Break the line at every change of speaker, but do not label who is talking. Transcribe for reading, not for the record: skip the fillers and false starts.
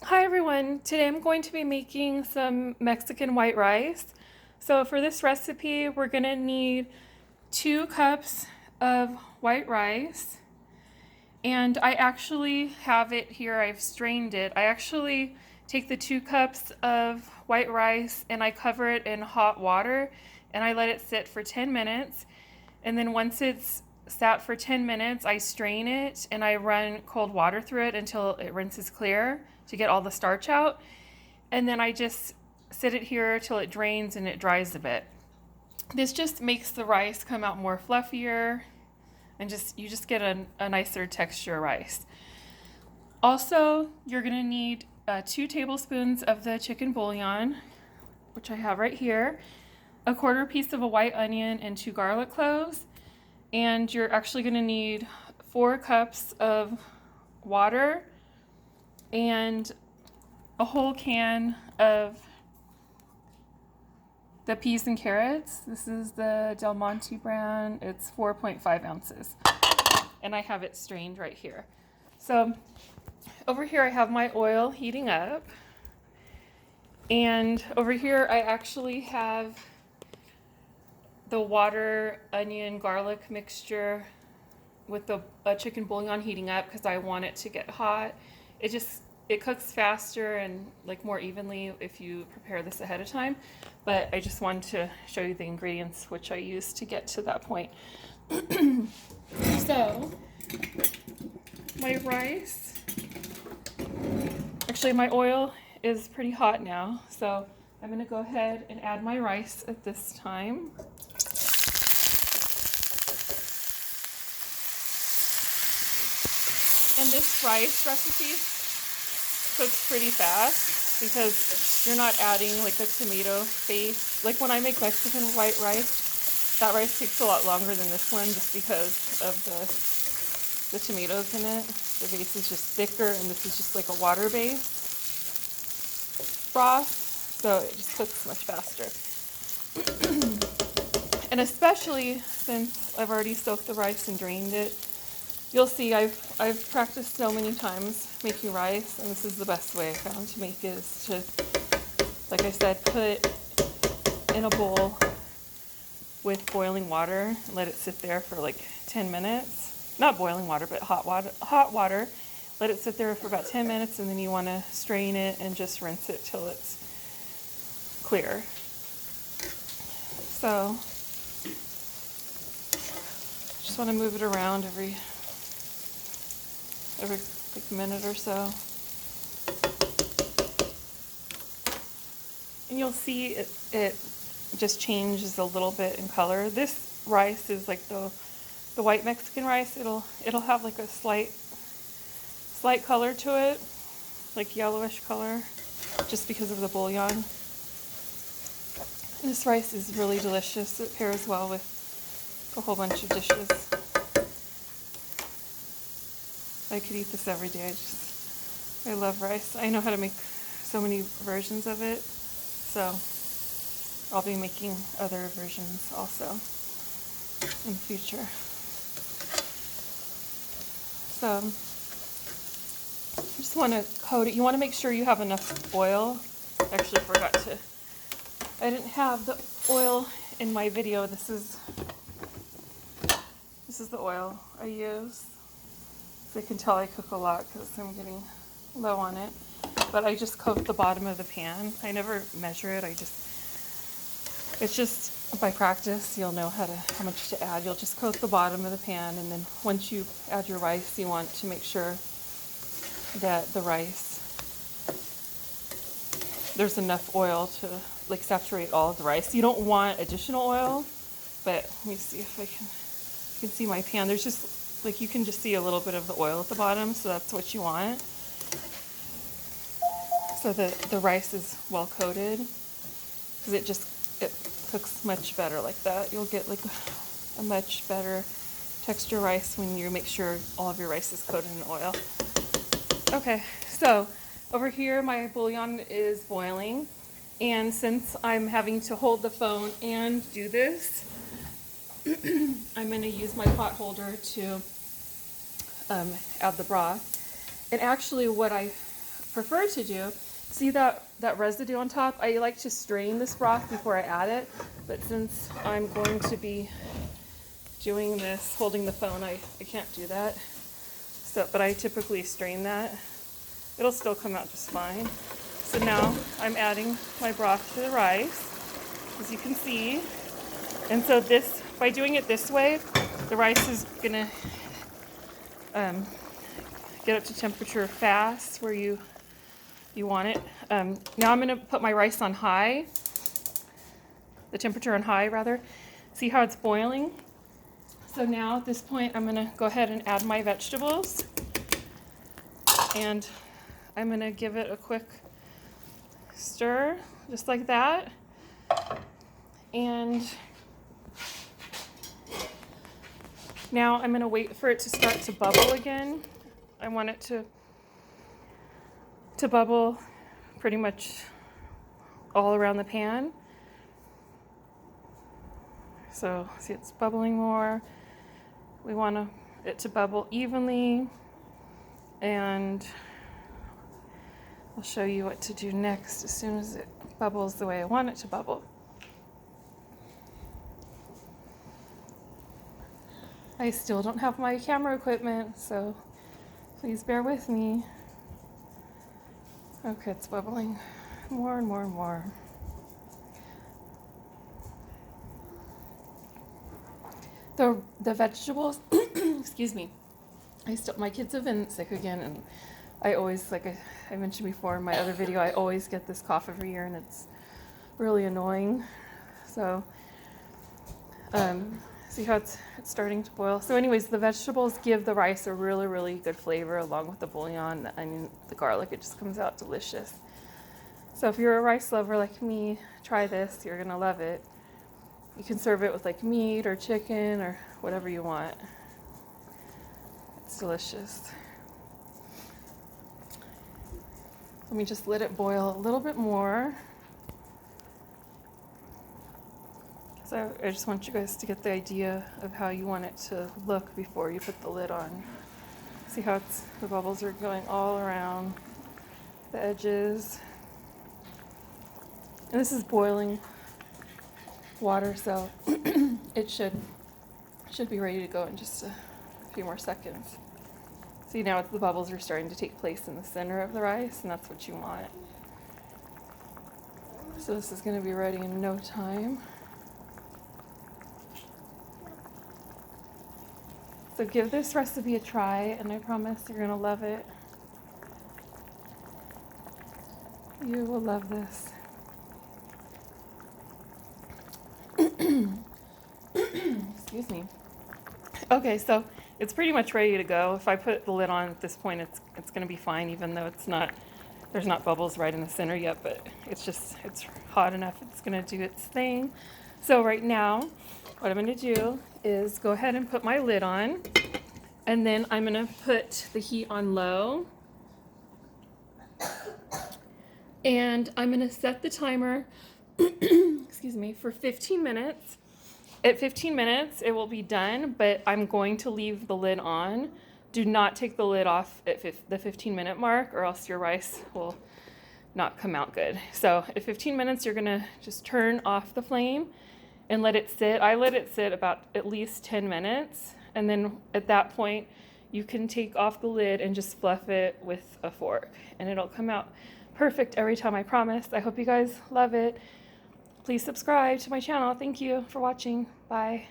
Hi everyone, today I'm going to be making some Mexican white rice. So for this recipe, we're gonna need 2 cups of white rice. And I actually have it here, I've strained it. I actually take the 2 cups of white rice and I cover it in hot water and I let it sit for 10 minutes. And then once it's sat for 10 minutes, I strain it and I run cold water through it until it rinses clear to get all the starch out. And then I just sit it here till it drains and it dries a bit. This just makes the rice come out more fluffier and you just get a nicer texture rice. Also, you're gonna need 2 tablespoons of the chicken bouillon, which I have right here, a quarter piece of a white onion and 2 garlic cloves, and you're actually gonna need 4 cups of water and a whole can of the peas and carrots. This is the Del Monte brand. It's 4.5 ounces. And I have it strained right here. So over here I have my oil heating up. And over here I actually have the water, onion, garlic mixture with the chicken bouillon heating up because I want it to get hot. It cooks faster and like more evenly if you prepare this ahead of time. But I just wanted to show you the ingredients which I used to get to that point. So my rice, actually my oil is pretty hot now. So I'm gonna go ahead and add my rice at this time. And this rice recipe cooks pretty fast because you're not adding like a tomato paste. Like when I make Mexican white rice, that rice takes a lot longer than this one just because of the tomatoes in it. The base is just thicker and this is just like a water-based broth, so it just cooks much faster. And especially since I've already soaked the rice and drained it, you'll see I've practiced so many times making rice, and this is the best way I found to make it, is to, like I said, put in a bowl with boiling water and let it sit there for like 10 minutes. Not boiling water, but hot water. Let it sit there for about 10 minutes, and then you want to strain it and just rinse it till it's clear. So just want to move it around every like minute or so. And you'll see it just changes a little bit in color. This rice is like the white Mexican rice. It'll have like a slight color to it, like yellowish color, just because of the bouillon. This rice is really delicious. It pairs well with a whole bunch of dishes. I could eat this every day. I love rice. I know how to make so many versions of it, so I'll be making other versions also in the future. So just want to coat it. You want to make sure you have enough oil. Actually forgot to. I didn't have the oil in my video. This is the oil I use. So you can tell I cook a lot because I'm getting low on it. But I just coat the bottom of the pan. I never measure it. It's just by practice. You'll know how much to add. You'll just coat the bottom of the pan, and then once you add your rice, you want to make sure that the rice, there's enough oil to like saturate all of the rice. You don't want additional oil, but let me see if I can. You can see my pan. There's just like, you can just see a little bit of the oil at the bottom, so that's what you want. So the rice is well coated, because it cooks much better like that. You'll get like a much better texture rice when you make sure all of your rice is coated in oil. Okay, so over here my bouillon is boiling, and since I'm having to hold the phone and do this, I'm going to use my pot holder to add the broth. And actually what I prefer to do, see that residue on top? I like to strain this broth before I add it, but since I'm going to be doing this, holding the phone, I can't do that. So, but I typically strain that. It'll still come out just fine. So now I'm adding my broth to the rice, as you can see. And so this, by doing it this way, the rice is gonna get up to temperature fast where you want it. Now I'm gonna put my rice on high, the temperature on high rather. See how it's boiling? So now at this point, I'm gonna go ahead and add my vegetables. And I'm gonna give it a quick stir, just like that. And now I'm gonna wait for it to start to bubble again. I want it to bubble pretty much all around the pan. So see, it's bubbling more. We want it to bubble evenly, and I'll show you what to do next as soon as it bubbles the way I want it to bubble. I still don't have my camera equipment, so please bear with me. Okay, it's bubbling more and more and more. The vegetables, excuse me. My kids have been sick again, and I always, like I mentioned before in my other video, I always get this cough every year, and it's really annoying. So, see how it's starting to boil. So anyways, the vegetables give the rice a really, really good flavor along with the bouillon, the onion, the garlic. It just comes out delicious. So if you're a rice lover like me, try this. You're gonna love it. You can serve it with like meat or chicken or whatever you want. It's delicious. Let me just let it boil a little bit more. So I just want you guys to get the idea of how you want it to look before you put the lid on. See how the bubbles are going all around the edges. And this is boiling water, so it should be ready to go in just a few more seconds. See, now the bubbles are starting to take place in the center of the rice, and that's what you want. So this is going to be ready in no time. So give this recipe a try, and I promise you're going to love it. You will love this. Excuse me. Okay, so it's pretty much ready to go. If I put the lid on at this point, it's going to be fine, even though there's not bubbles right in the center yet, but it's hot enough. It's going to do its thing. So right now, what I'm going to do is go ahead and put my lid on, and then I'm going to put the heat on low, and I'm going to set the timer excuse me, for 15 minutes. At 15 minutes, it will be done, but I'm going to leave the lid on. Do not take the lid off at the 15-minute mark, or else your rice will not come out good. So at 15 minutes, you're gonna just turn off the flame and let it sit. I let it sit about at least 10 minutes, and then at that point, you can take off the lid and just fluff it with a fork, and it'll come out perfect every time, I promise. I hope you guys love it. Please subscribe to my channel. Thank you for watching. Bye.